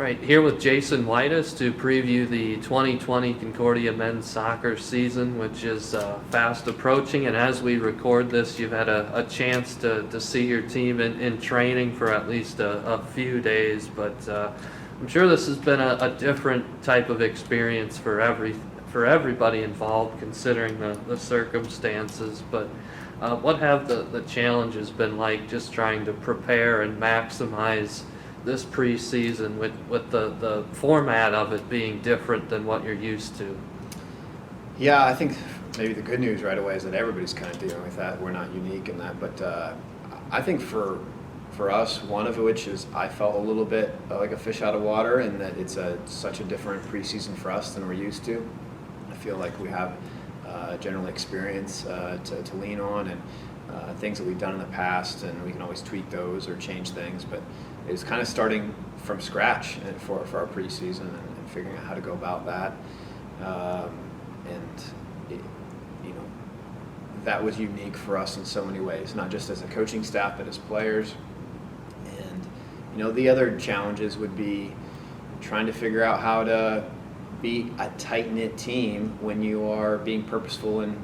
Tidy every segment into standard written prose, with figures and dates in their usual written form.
Right, here with Jason Weides to preview the 2020 Concordia men's soccer season, which is fast approaching. And as we record this, you've had a chance to see your team in training for at least a few days. But I'm sure this has been a different type of experience for everybody involved, considering the circumstances. But what have the challenges been like, just trying to prepare and maximize this preseason with the format of it being different than what you're used to? Yeah, I think maybe the good news right away is that everybody's kind of dealing with that. We're not unique in that, but I think for us, one of which is I felt a little bit like a fish out of water, in that it's such a different preseason for us than we're used to. I feel like we have general experience to lean on, and things that we've done in the past, and we can always tweak those or change things, but it's kind of starting from scratch for our preseason and figuring out how to go about that. That was unique for us in so many ways, not just as a coaching staff, but as players. And the other challenges would be trying to figure out how to be a tight-knit team when you are being purposeful in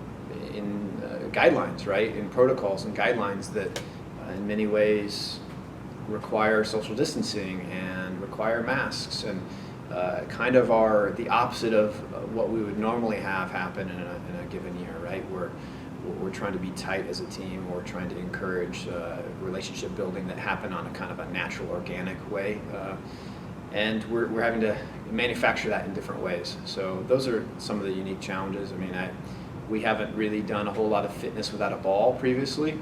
guidelines, right? In protocols and guidelines that in many ways require social distancing and require masks, and kind of are the opposite of what we would normally have happen in a given year, right? We're trying to be tight as a team. We're trying to encourage relationship building that happen on a kind of a natural, organic way. And we're having to manufacture that in different ways. So those are some of the unique challenges. I mean, we haven't really done a whole lot of fitness without a ball previously.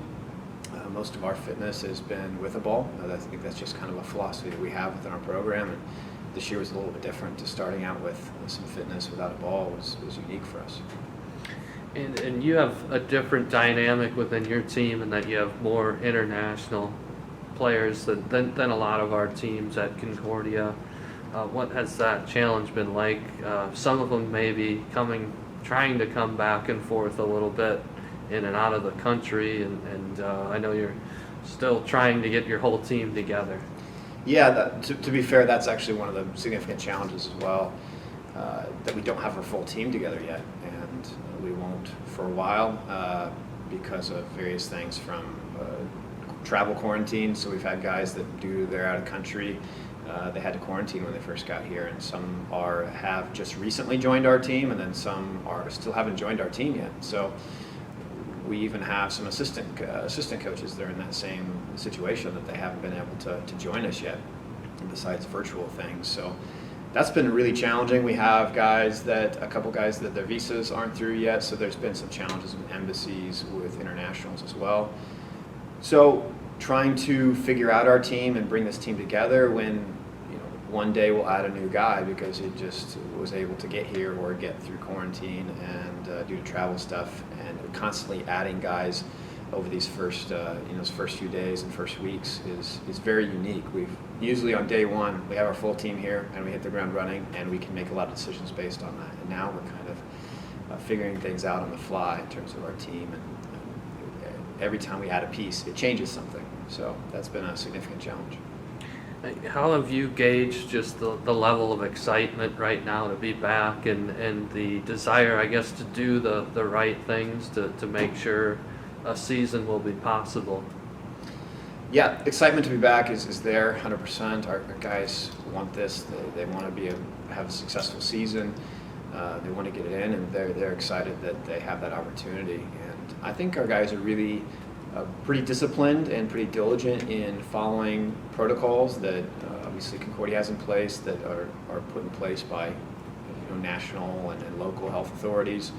Most of our fitness has been with a ball. I think that's just kind of a philosophy that we have within our program. And this year was a little bit different. To starting out with some fitness without a ball was unique for us. And you have a different dynamic within your team, in that you have more international players than a lot of our teams at Concordia. What has that challenge been like? Some of them may be trying to come back and forth a little bit in and out of the country, and I know you're still trying to get your whole team together. Yeah, to be fair, that's actually one of the significant challenges as well, that we don't have our full team together yet, and we won't for a while because of various things, from travel quarantine. So we've had guys that, due to they're out of country, they had to quarantine when they first got here, and some have just recently joined our team, and then some still haven't joined our team yet. So we even have some assistant coaches that are in that same situation, that they haven't been able to join us yet, besides virtual things. So that's been really challenging. We have a couple guys that their visas aren't through yet, so there's been some challenges with embassies, with internationals as well. So trying to figure out our team and bring this team together when one day we'll add a new guy because he just was able to get here or get through quarantine and due to travel stuff, and constantly adding guys over these first few days and first weeks is very unique. We've usually on day one we have our full team here and we hit the ground running, and we can make a lot of decisions based on that. And now we're kind of figuring things out on the fly in terms of our team, and every time we add a piece, it changes something. So that's been a significant challenge. How have you gauged just the level of excitement right now to be back, and the desire, I guess, to do the right things to make sure a season will be possible? Yeah, excitement to be back is there 100%. Our guys want this. They want to have a successful season. They want to get it in, and they're excited that they have that opportunity. And I think our guys are really pretty disciplined and pretty diligent in following protocols that obviously Concordia has in place, that are put in place by national and local health authorities,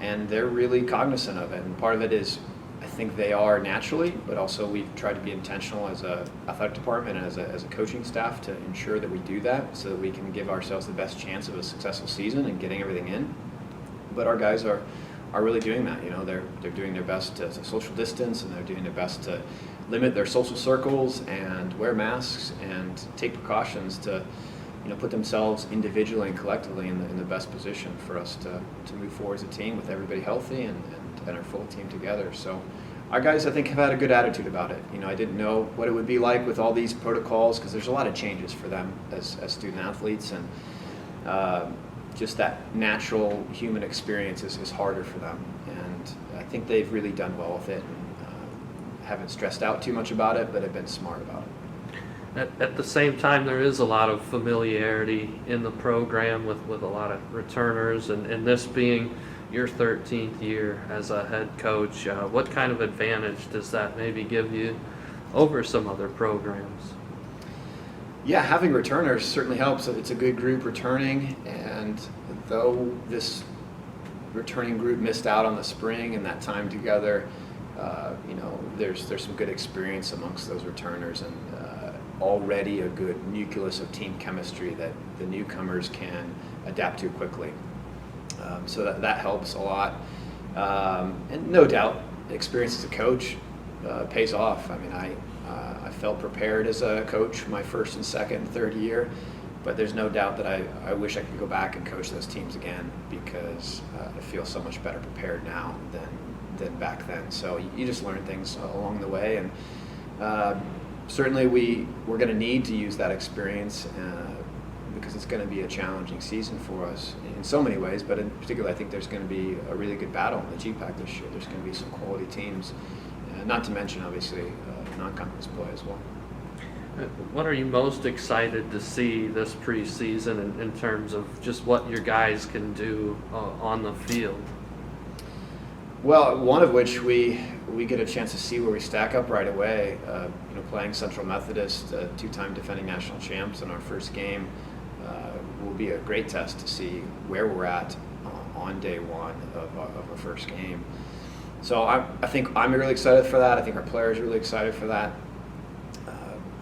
and they're really cognizant of it. And part of it is, I think they are naturally, but also we've tried to be intentional as a athletic department and as a coaching staff to ensure that we do that, so that we can give ourselves the best chance of a successful season and getting everything in. But our guys are really doing that. They're doing their best to social distance, and they're doing their best to limit their social circles and wear masks and take precautions to put themselves individually and collectively in the best position for us to move forward as a team with everybody healthy and our full team together. So our guys, I think, have had a good attitude about it. You know, I didn't know what it would be like with all these protocols because there's a lot of changes for them as student athletes, and just that natural human experience is harder for them. And I think they've really done well with it and haven't stressed out too much about it, but have been smart about it. At the same time, there is a lot of familiarity in the program with a lot of returners, and this being your 13th year as a head coach, what kind of advantage does that maybe give you over some other programs? Yeah, having returners certainly helps. It's a good group returning, and though this returning group missed out on the spring and that time together, you know, there's some good experience amongst those returners, and already a good nucleus of team chemistry that the newcomers can adapt to quickly. So that helps a lot. And no doubt, experience as a coach pays off. I mean, I felt prepared as a coach my first and second and third year, but there's no doubt that I wish I could go back and coach those teams again because I feel so much better prepared now than back then. So you just learn things along the way, and certainly we're going to need to use that experience because it's going to be a challenging season for us in so many ways, but in particular I think there's going to be a really good battle in the GPAC this year. There's going to be some quality teams, not to mention obviously non-conference play as well. What are you most excited to see this preseason in terms of just what your guys can do on the field? Well, one of which we get a chance to see where we stack up right away. You know, playing Central Methodist, two-time defending national champs, in our first game will be a great test to see where we're at on day one of our first game. So I think I'm really excited for that. I think our players are really excited for that.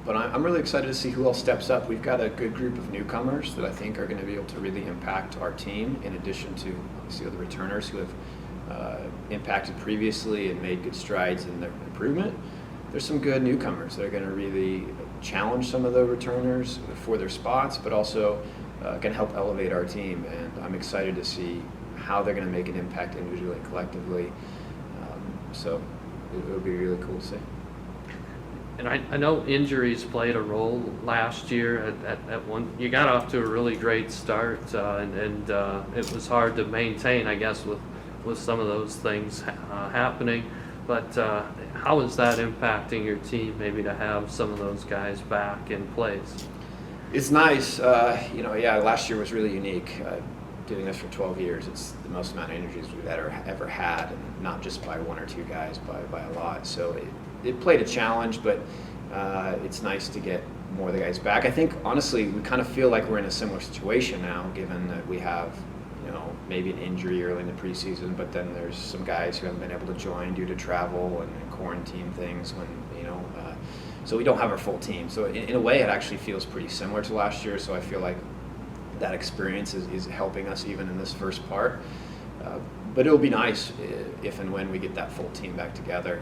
But I'm really excited to see who else steps up. We've got a good group of newcomers that I think are going to be able to really impact our team, in addition to obviously the returners who have impacted previously and made good strides in their improvement. There's some good newcomers that are going to really challenge some of the returners for their spots, but also can help elevate our team. And I'm excited to see how they're going to make an impact individually and collectively. So it'll be really cool to see. And I know injuries played a role last year. At one, you got off to a really great start, and it was hard to maintain, I guess, with some of those things happening. But how is that impacting your team, maybe to have some of those guys back in place? It's nice. You know, yeah, last year was really unique. Doing this for 12 years, it's the most amount of injuries we've ever had, and not just by one or two guys, by a lot. So it played a challenge, but it's nice to get more of the guys back. I think, honestly, we kind of feel like we're in a similar situation now, given that we have, you know, maybe an injury early in the preseason, but then there's some guys who haven't been able to join due to travel and quarantine things when, you know, so we don't have our full team. So in a way, it actually feels pretty similar to last year, so I feel like that experience is helping us even in this first part. But it'll be nice if and when we get that full team back together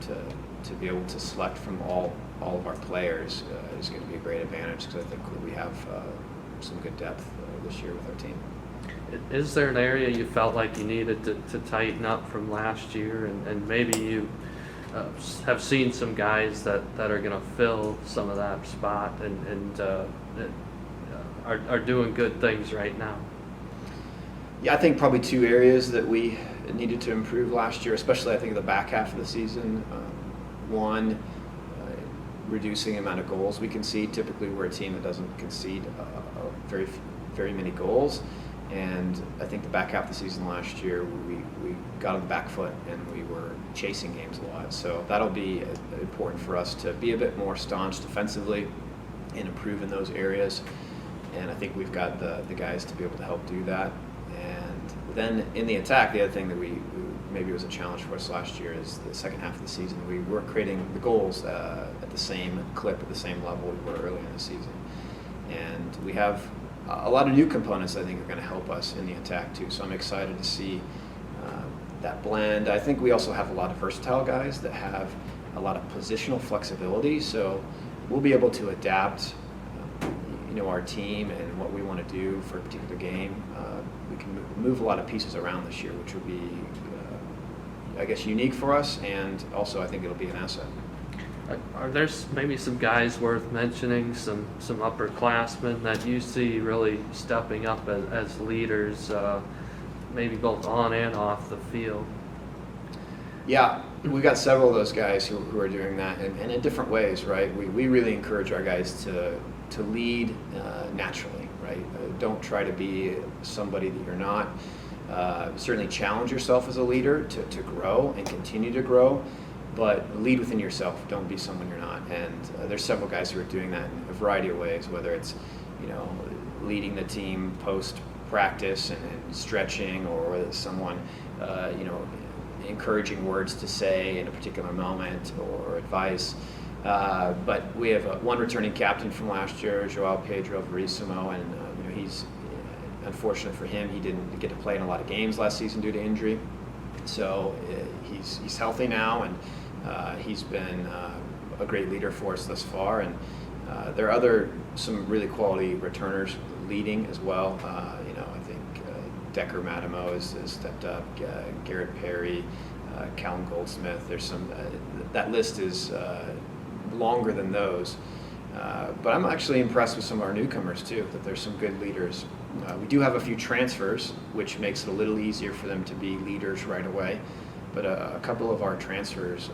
to be able to select from all of our players is going to be a great advantage, because I think we have some good depth this year with our team. Is there an area you felt like you needed to tighten up from last year, and maybe you have seen some guys that are going to fill some of that spot and are doing good things right now? Yeah, I think probably two areas that we needed to improve last year, especially I think the back half of the season. One, reducing the amount of goals we concede. Typically, we're a team that doesn't concede very many goals, and I think the back half of the season last year we got on the back foot and we were chasing games a lot. So that'll be important for us to be a bit more staunch defensively and improve in those areas. And I think we've got the guys to be able to help do that. And then in the attack, the other thing that we maybe was a challenge for us last year is the second half of the season. We weren't creating the goals at the same clip, at the same level we were early in the season. And we have a lot of new components I think are going to help us in the attack too. So I'm excited to see that blend. I think we also have a lot of versatile guys that have a lot of positional flexibility. So we'll be able to adapt our team and what we want to do for a particular game. We can move a lot of pieces around this year, which will be I guess, unique for us, and also I think it'll be an asset. Are there maybe some guys worth mentioning, some upperclassmen that you see really stepping up as leaders, maybe both on and off the field? Yeah, we've got several of those guys who are doing that, and in different ways, right? We really encourage our guys to lead naturally, right? Don't try to be somebody that you're not. Certainly challenge yourself as a leader to grow and continue to grow, but lead within yourself. Don't be someone you're not. And there's several guys who are doing that in a variety of ways, whether it's, leading the team post practice and stretching, or whether it's someone, encouraging words to say in a particular moment or advice. But we have one returning captain from last year, Joao Pedro Verissimo, and he's unfortunate for him, he didn't get to play in a lot of games last season due to injury. So he's healthy now, and he's been a great leader for us thus far. And there are some really quality returners leading as well. I think Decker Matimo has stepped up, Garrett Perry, Callum Goldsmith. There's some, that list is longer than those. But I'm actually impressed with some of our newcomers too, that there's some good leaders. We do have a few transfers, which makes it a little easier for them to be leaders right away. But a couple of our transfers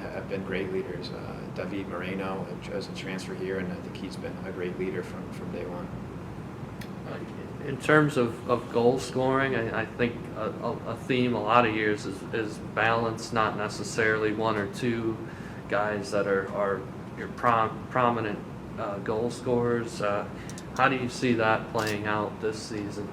have been great leaders. David Moreno as a transfer here, and I think he's been a great leader from day one. In terms of goal scoring, I think a theme a lot of years is balance, not necessarily one or two guys that are your prominent goal scorers. How do you see that playing out this season?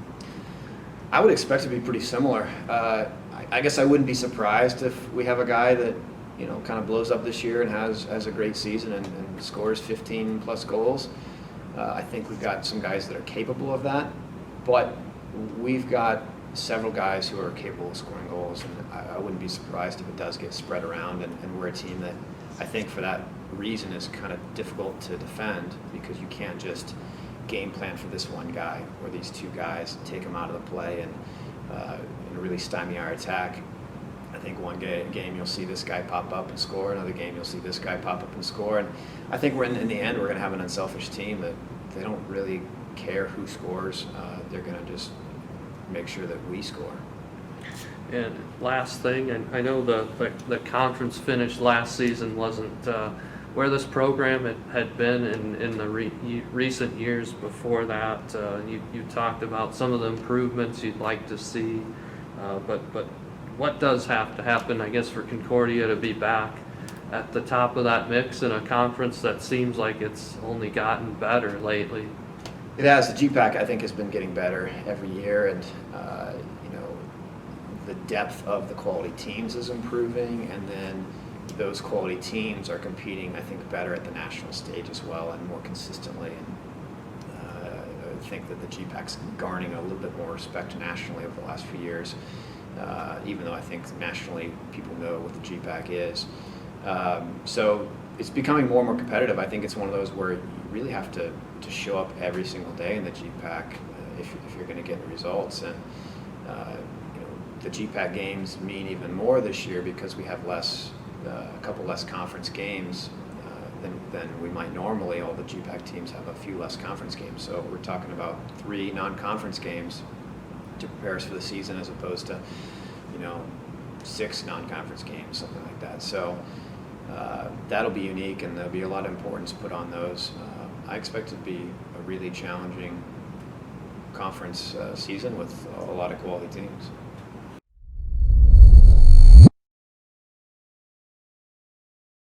I would expect it to be pretty similar. I guess I wouldn't be surprised if we have a guy that kind of blows up this year and has a great season and scores 15 plus goals. I think we've got some guys that are capable of that, but we've got several guys who are capable of scoring goals, and I wouldn't be surprised if it does get spread around, and we're a team that I think for that reason is kind of difficult to defend, because you can't just game plan for this one guy or these two guys, take them out of the play and really stymie our attack. I think one game you'll see this guy pop up and score, another game you'll see this guy pop up and score, and I think we're in the end we're going to have an unselfish team that they don't really care who scores. They're going to just make sure that we score. And last thing, and I know the conference finish last season wasn't where this program had been in the recent years before that. You talked about some of the improvements you'd like to see, but what does have to happen, I guess, for Concordia to be back at the top of that mix in a conference that seems like it's only gotten better lately? It has. The GPAC, I think, has been getting better every year, and the depth of the quality teams is improving, and then those quality teams are competing, I think, better at the national stage as well and more consistently. And I think that the GPAC's garnering a little bit more respect nationally over the last few years, even though I think nationally people know what the GPAC is. So it's becoming more and more competitive. I think it's one of those where you really have to show up every single day in the GPAC if you're going to get results. And the GPAC games mean even more this year because we have a couple less conference games than we might normally. All the GPAC teams have a few less conference games, so we're talking about 3 non-conference games to prepare us for the season, as opposed to 6 non-conference games, something like that. So that'll be unique, and there'll be a lot of importance put on those. I expect it to be a really challenging conference season with a lot of quality teams.